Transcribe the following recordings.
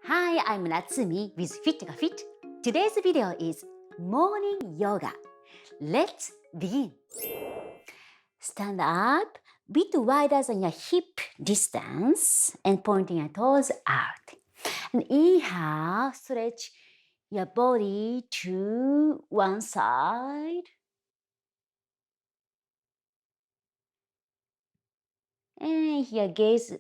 Hi, I'm Natsumi with fitYOGAfit. Today's video is morning yoga. Let's begin. Stand up, bit wider than your hip distance and pointing your toes out. And inhale, stretch your body to one side. And here, gaze,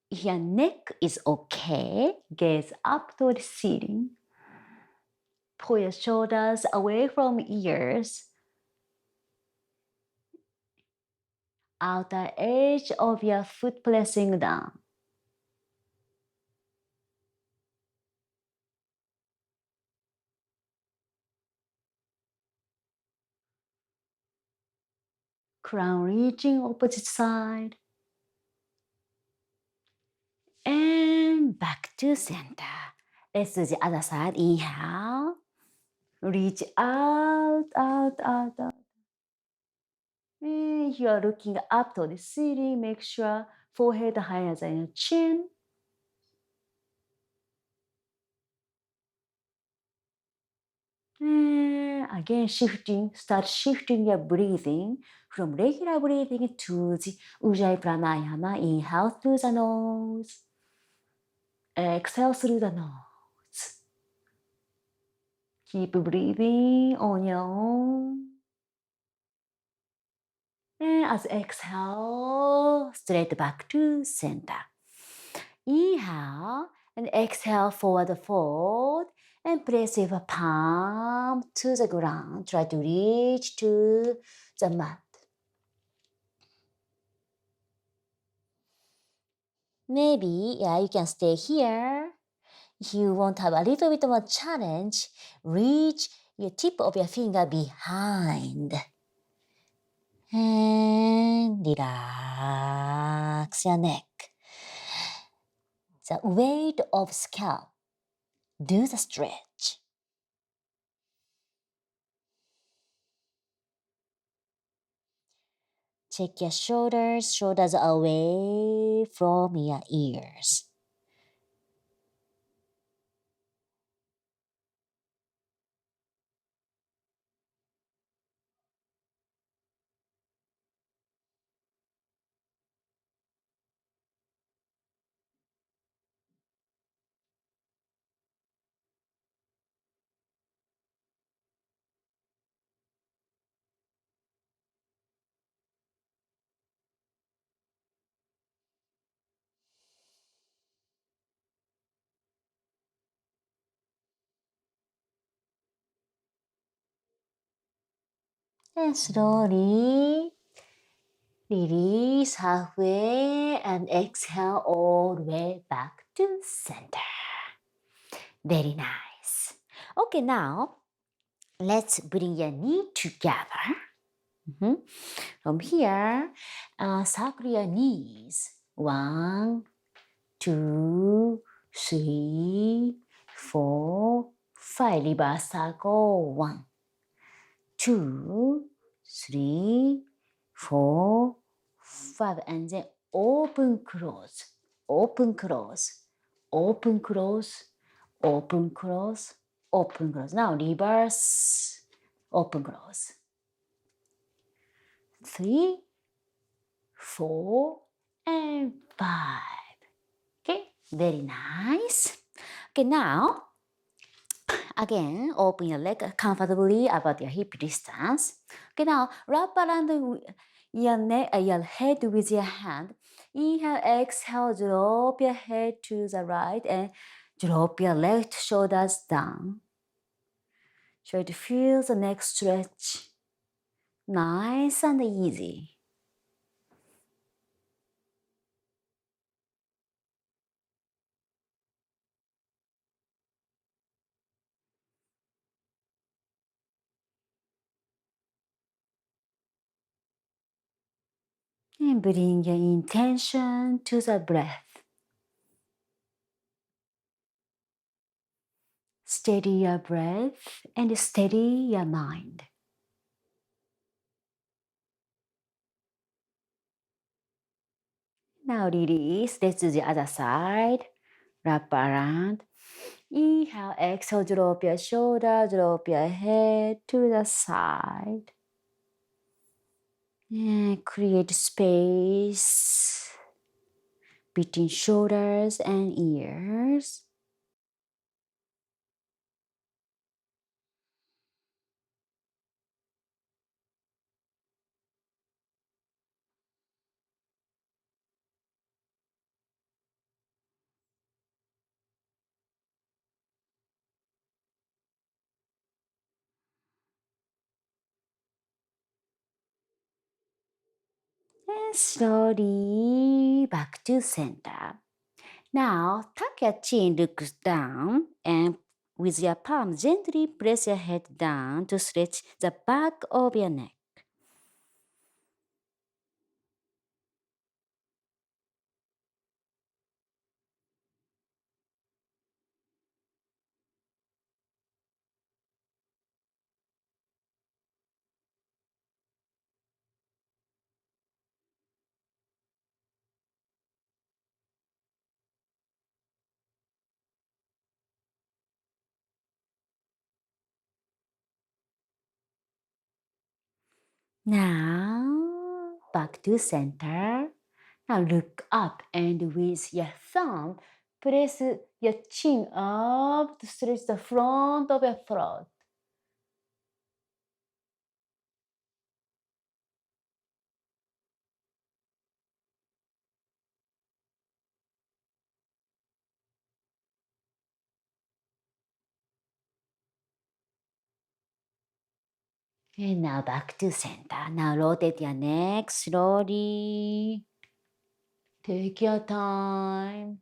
here neck is okay. Gaze up toward the ceiling. Pull your shoulders away from ears. Outer edge of your foot pressing down. Crown reaching opposite side. And back to center. Let's do the other side. Inhale. Reach out, out, out, out. And you are looking up to the ceiling. Make sure forehead higher than your chin. And again, start shifting your breathing from regular breathing to the Ujjayi Pranayama. Inhale through the nose. Exhale through the nose. Keep breathing on your own. And as exhale, straight back to center. Inhale and exhale, forward fold. And place your palm to the ground. Try to reach to the mat. Maybe, you can stay here. If you want to have a little bit more challenge, reach your tip of your finger behind. And relax your neck. The weight of scalp. Do the stretch. Check your shoulders away from your ears. And slowly release halfway and exhale all the way back to center. Very nice. Okay, now let's bring your knee together. From here, circle your knees. 1, 2, 3, 4, 5. Reverse circle. 1, 2, 3, 4, 5. And then open, close, open, close, open, close, open, close, open, close. Now reverse, open, close. 3, 4, and 5. Okay, very nice. Okay, now again, open your leg comfortably about your hip distance. Okay, now wrap around your neck, your head with your hand. Inhale, exhale, drop your head to the right and drop your left shoulders down. Try to feel the neck stretch. Nice and easy. And bring your intention to the breath. Steady your breath and steady your mind. Now release. Let's do the other side. Wrap around. Inhale, exhale, drop your shoulder, drop your head to the side. And create space between shoulders and ears. And slowly back to center. Now, tuck your chin, look down, and with your palm, gently press your head down to stretch the back of your neck. Now, back to center. Now look up and with your thumb, press your chin up to stretch the front of your throat. And now back to center. Now rotate your neck slowly. Take your time.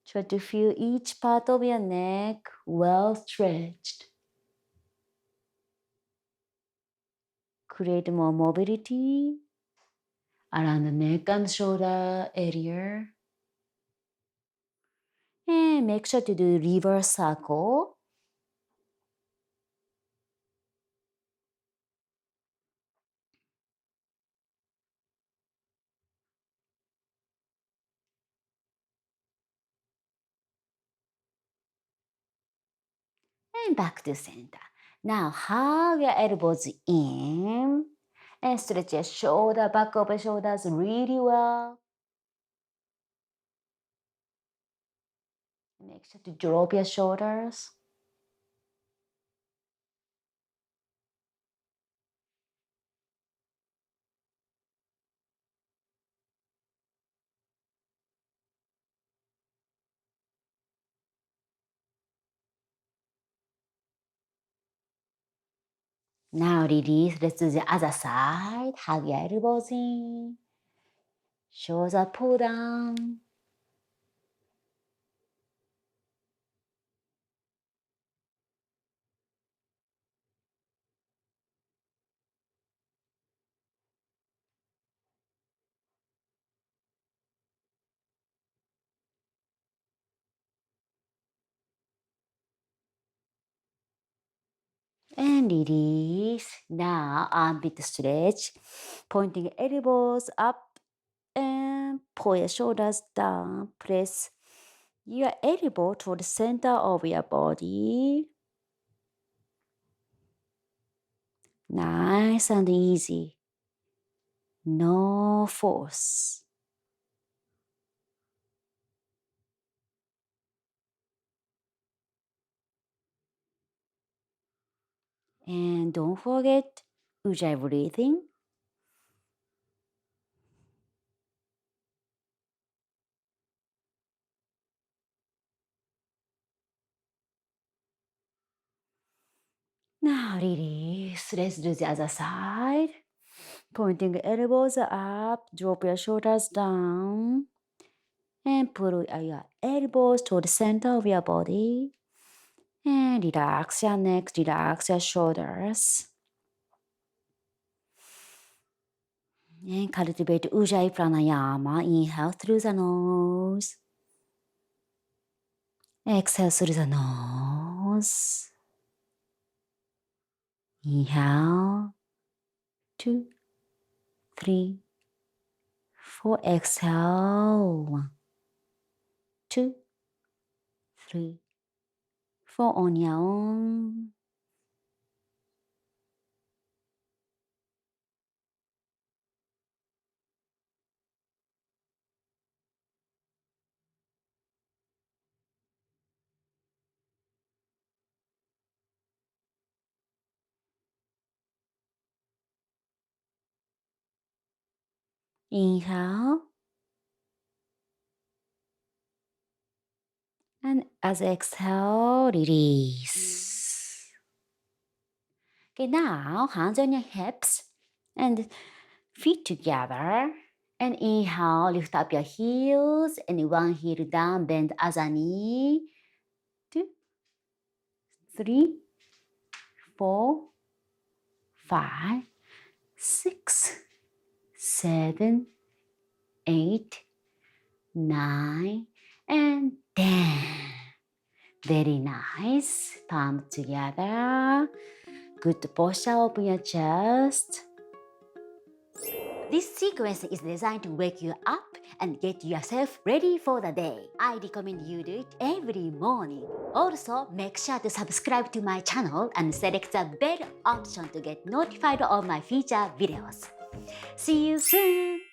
Try to feel each part of your neck well stretched. Create more mobility around the neck and shoulder area. And make sure to do reverse circle. And back to center. Now hug your elbows in and stretch your shoulder, back of your shoulders really well. Make sure to drop your shoulders. Now release. Let's do the other side. Hug your elbows in. Shoulder pull down. And release. Now armpit stretch. Pointing elbows up and pull your shoulders down. Press your elbow to the center of your body. Nice and easy. No force. And don't forget Ujjayi breathing. Now release. Let's do the other side. Pointing elbows up, drop your shoulders down, and pull your elbows to the center of your body. And relax your neck, relax your shoulders. And cultivate Ujjayi Pranayama. Inhale through the nose. Exhale through the nose. Inhale. 2, 3, 4. Exhale. 1, 2, 3, 4 on your own. Inhale. And as exhale, release. Okay, now hands on your hips and feet together. And inhale, lift up your heels and one heel down, bend other knee. 2, 3, 4, 5, 6, 7, 8, 9, and 10. Very nice. Palm together. Good posture, open your chest. This sequence is designed to wake you up and get yourself ready for the day. I recommend you do it every morning. Also, make sure to subscribe to my channel and select the bell option to get notified of my future videos. See you soon!